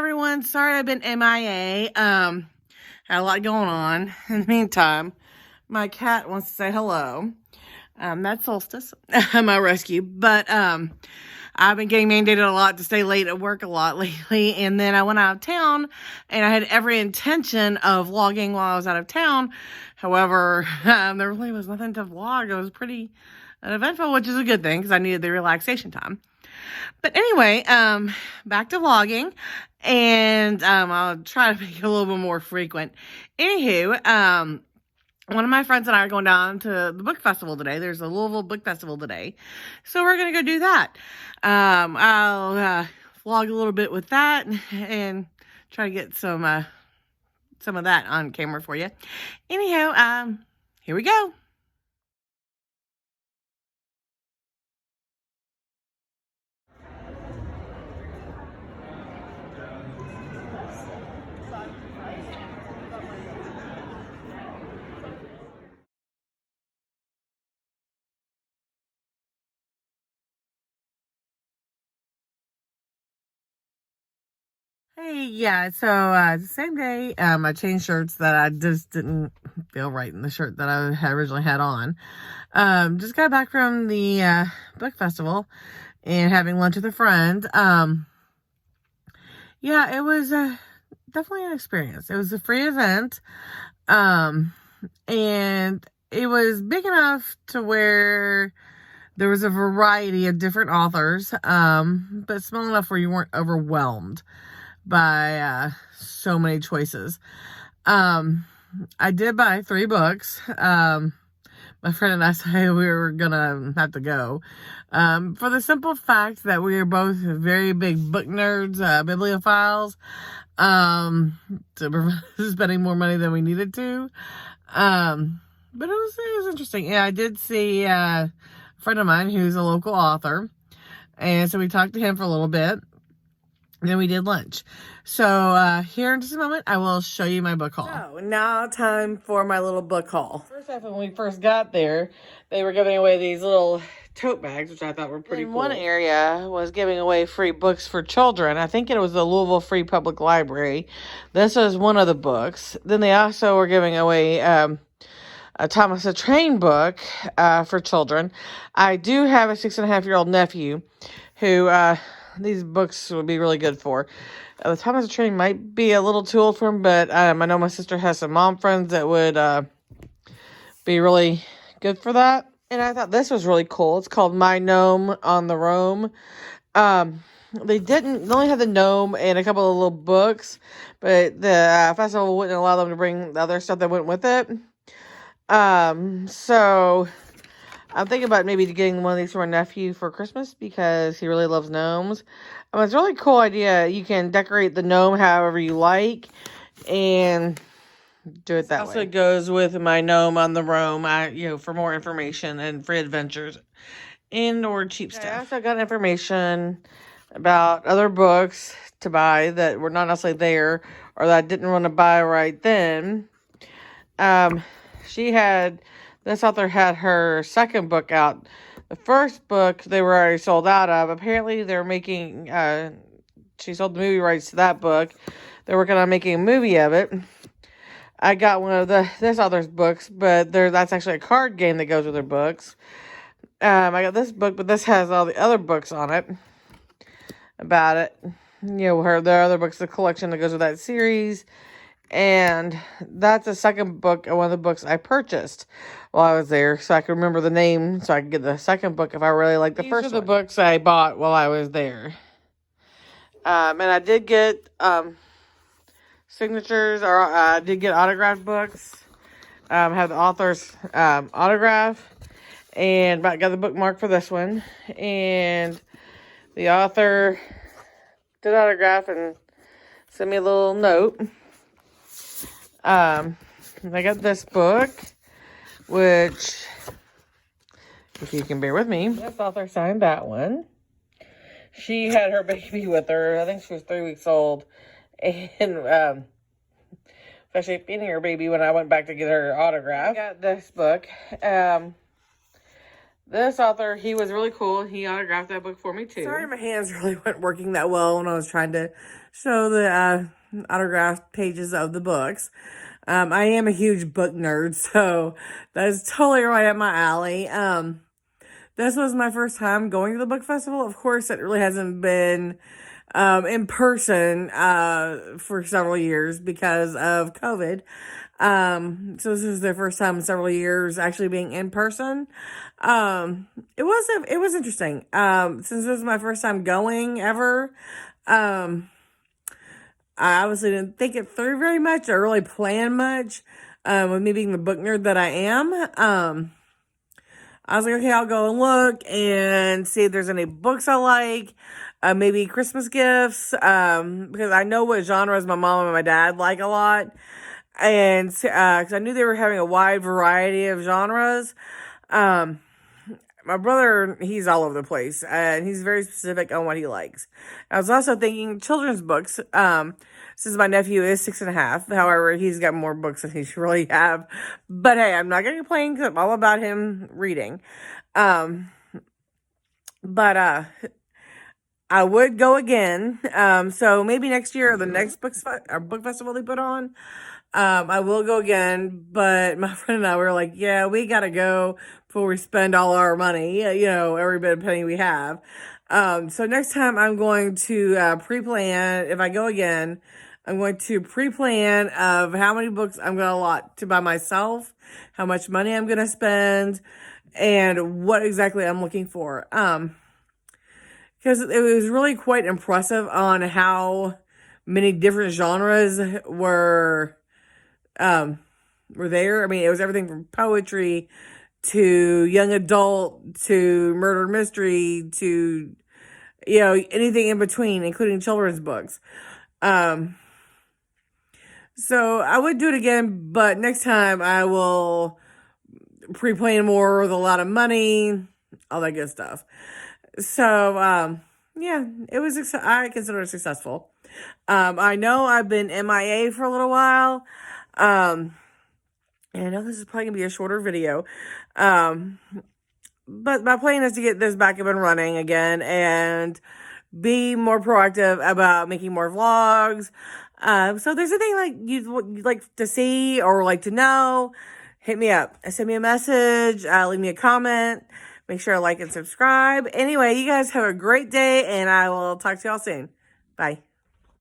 everyone. Sorry I've been MIA. Had a lot going on. In the meantime, my cat wants to say hello. That's Solstice, my rescue. But I've been getting mandated a lot to stay late at work a lot lately. And then I went out of town, and I had every intention of vlogging while I was out of town. However, there really was nothing to vlog. It was pretty uneventful, which is a good thing because I needed the relaxation time. But anyway, back to vlogging, and I'll try to make it a little bit more frequent. Anywho, one of my friends and I are going down to the book festival today. There's a Louisville Book Festival today, so we're going to go do that. I'll vlog a little bit with that and try to get some of that on camera for you. Anyhow, here we go. Hey, yeah, so the same day, I changed shirts that I just didn't feel right in the shirt that I had originally had on. Just got back from the book festival and having lunch with a friend. Yeah, it was definitely an experience. It was a free event, and it was big enough to where there was a variety of different authors, but small enough where you weren't overwhelmed by so many choices. I did buy 3 books. My friend and I said we were gonna have to go for the simple fact that we are both very big book nerds, bibliophiles, to prevent spending more money than we needed to. But it was interesting. Yeah, I did see a friend of mine who's a local author, and so we talked to him for a little bit. And then we did lunch. So here in just a moment, I will show you my book haul. So now time for my little book haul. First off, when we first got there, they were giving away these little tote bags, which I thought were pretty cool. One area was giving away free books for children. I think it was the Louisville Free Public Library. This was one of the books. Then they also were giving away a Thomas the Train book for children. I do have a 6.5-year-old nephew who these books would be really good for. The Thomas the Train might be a little too old for him, but I know my sister has some mom friends that would be really good for that. And I thought this was really cool. It's called My Gnome on the Roam. They only had the gnome and a couple of little books, but the festival wouldn't allow them to bring the other stuff that went with it. So I'm thinking about maybe getting one of these for my nephew for Christmas because he really loves gnomes. It's a really cool idea. You can decorate the gnome however you like and do it that way. Also goes with My Gnome on the Roam, for more information and free adventures and or cheap stuff. I also got information about other books to buy that were not necessarily there or that I didn't want to buy right then. This author had her second book out. The first book they were already sold out of. Apparently they're making, she sold the movie rights to that book. They're working on making a movie of it. I got one of this author's books, but that's actually a card game that goes with her books. I got this book, but this has all the other books on it about it. There are other books, the collection that goes with that series. And that's the second book of one of the books I purchased while I was there, so I could remember the name, so I could get the second book if I really liked the first one. These are the books I bought while I was there. And I did get signatures, or I did get autographed books. Have the author's autograph, and I got the bookmark for this one. And the author did autograph and sent me a little note. I got this book, which, if you can bear with me, this author signed that one. She had her baby with her. I think she was 3 weeks old. And, actually feeding her baby when I went back to get her autograph. I got this book. This author, he was really cool. He autographed that book for me too. Sorry, my hands really weren't working that well when I was trying to show the autographed pages of the books. I am a huge book nerd, so that is totally right up my alley. This was my first time going to the book festival. Of course, it really hasn't been in person for several years because of COVID. So this is the first time in several years actually being in person. It was interesting. Since this was my first time going ever, I obviously didn't think it through very much or really plan much. With me being the book nerd that I am, I was like, okay, I'll go and look and see if there's any books I like, maybe Christmas gifts, because I know what genres my mom and my dad like a lot, and because I knew they were having a wide variety of genres. My brother, he's all over the place, and he's very specific on what he likes. I was also thinking children's books, since my nephew is 6.5. However, he's got more books than he should really have. But hey, I'm not going to complain because I'm all about him reading. But I would go again. So maybe next year or the next book festival they put on, I will go again. But my friend and I were like, yeah, we got to go before we spend all our money, every bit of penny we have. So next time I'm going to pre-plan, if I go again, I'm going to pre-plan of how many books I'm going to allot to by myself, how much money I'm going to spend, and what exactly I'm looking for. Because it was really quite impressive on how many different genres were there. I mean, it was everything from poetry to young adult to murder mystery to, anything in between, including children's books. So I would do it again, but next time I will pre-plan more with a lot of money, all that good stuff. So, yeah, I consider it successful. I know I've been MIA for a little while. And I know this is probably gonna be a shorter video. But my plan is to get this back up and running again and be more proactive about making more vlogs. So if there's anything like you'd like to see or like to know, hit me up. Send me a message, leave me a comment. Make sure to like and subscribe. Anyway, you guys have a great day, and I will talk to y'all soon. Bye.